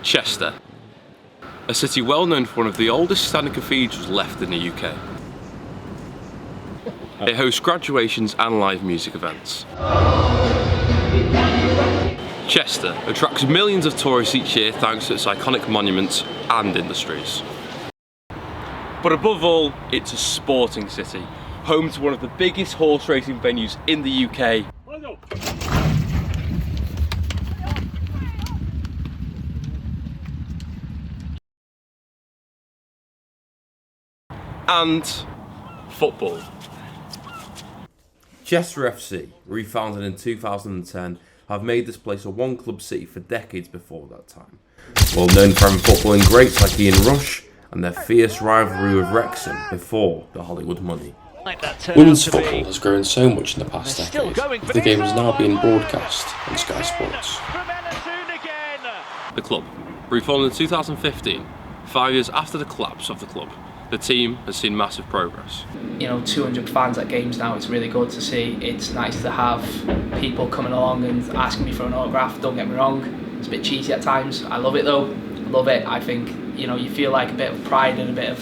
Chester, a city well known for one of the oldest standing cathedrals left in the UK. It hosts graduations and live music events. Chester attracts millions of tourists each year thanks to its iconic monuments and industries. But above all, it's a sporting city, home to one of the biggest horse racing venues in the UK. And football. Chester FC, refounded in 2010, have made this place a one-club city for decades before that time. Well known for having footballing greats like Ian Rush and their fierce rivalry with Wrexham before the Hollywood money. Women's football has grown so much in the past decade, that the game is now being broadcast on Sky Sports. The club, reformed in 2015, 5 years after the collapse of the club, the team has seen massive progress. 200 fans at games now, it's really good to see. It's nice to have people coming along and asking me for an autograph, don't get me wrong. It's a bit cheesy at times. I love it though, I love it. I think, you feel like a bit of pride and a bit of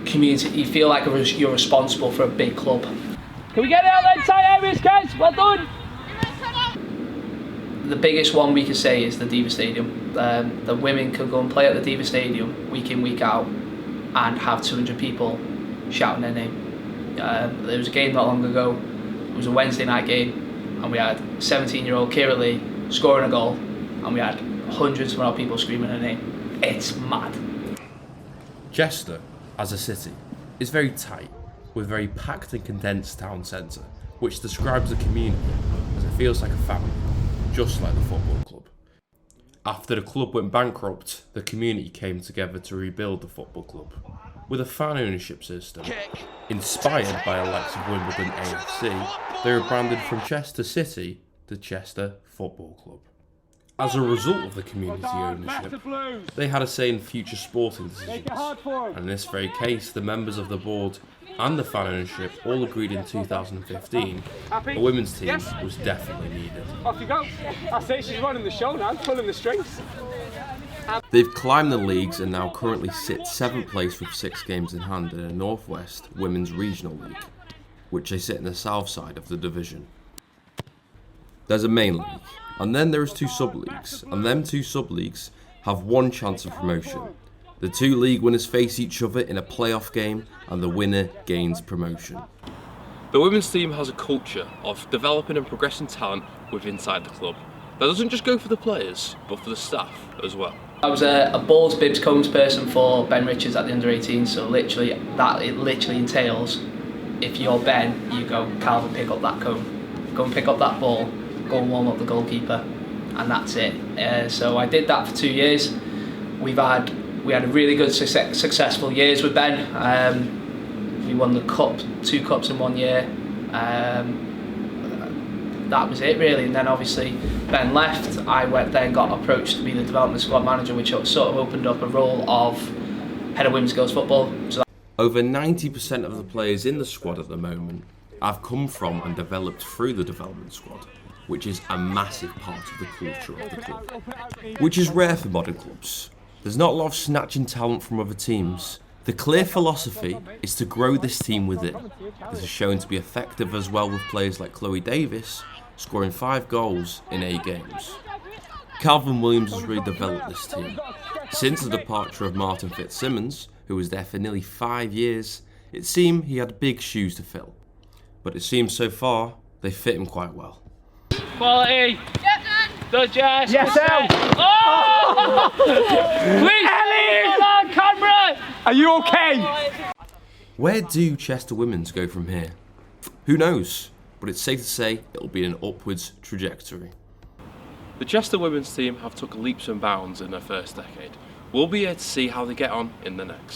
community. You feel like you're responsible for a big club. Can we get it out the inside areas, guys? Well done! The biggest one we could say is the Diva Stadium. The women can go and play at the Diva Stadium week in, week out and have 200 people shouting their name. There was a game not long ago, it was a Wednesday night game, and we had 17-year-old Kira Lee scoring a goal, and we had hundreds of our people screaming her name. It's mad. Chester, as a city, is very tight, with a very packed and condensed town centre, which describes the community as it feels like a family, just like the football club. After the club went bankrupt, the community came together to rebuild the football club, with a fan ownership system. Inspired by the likes of Wimbledon AFC, they were branded from Chester City to Chester Football Club. As a result of the community ownership, they had a say in future sporting decisions, and in this very case, the members of the board and the fan ownership all agreed in 2015 a women's team was definitely needed. Off you go. I say she's running the show now, pulling the strings. They've climbed the leagues and now currently sit 7th place with 6 games in hand in the North West Women's Regional League, which they sit in the south side of the division. There's a main league, and then there is 2 sub-leagues, and them 2 sub-leagues have 1 chance of promotion. The 2 league winners face each other in a playoff game, and the winner gains promotion. The women's team has a culture of developing and progressing talent within inside the club. That doesn't just go for the players, but for the staff as well. I was a balls, bibs, cones person for Ben Richards at the under-18, so it literally entails, if you're Ben, you go, Calvin, pick up that cone, go and pick up that ball, go and warm up the goalkeeper, and that's it. So I did that for 2 years. We had a really good successful years with Ben. We won the cup, 2 cups in 1 year. That was it really, and then obviously Ben left. I then got approached to be the development squad manager, which sort of opened up a role of head of women's girls football. Over 90% of the players in the squad at the moment have come from and developed through the development squad, which is a massive part of the culture of the club, which is rare for modern clubs. There's not a lot of snatching talent from other teams. The clear philosophy is to grow this team within. This is shown to be effective as well with players like Chloe Davis, scoring 5 goals in 8 games. Calvin Williams has really developed this team. Since the departure of Martin Fitzsimmons, who was there for nearly 5 years, it seemed he had big shoes to fill. But it seems so far, they fit him quite well. Quality! Yes, Yes, Al! Oh! Please, Ellie! On camera! Are you okay? Where do Chester Women's go from here? Who knows? But it's safe to say it'll be an upwards trajectory. The Chester Women's team have took leaps and bounds in their first decade. We'll be here to see how they get on in the next.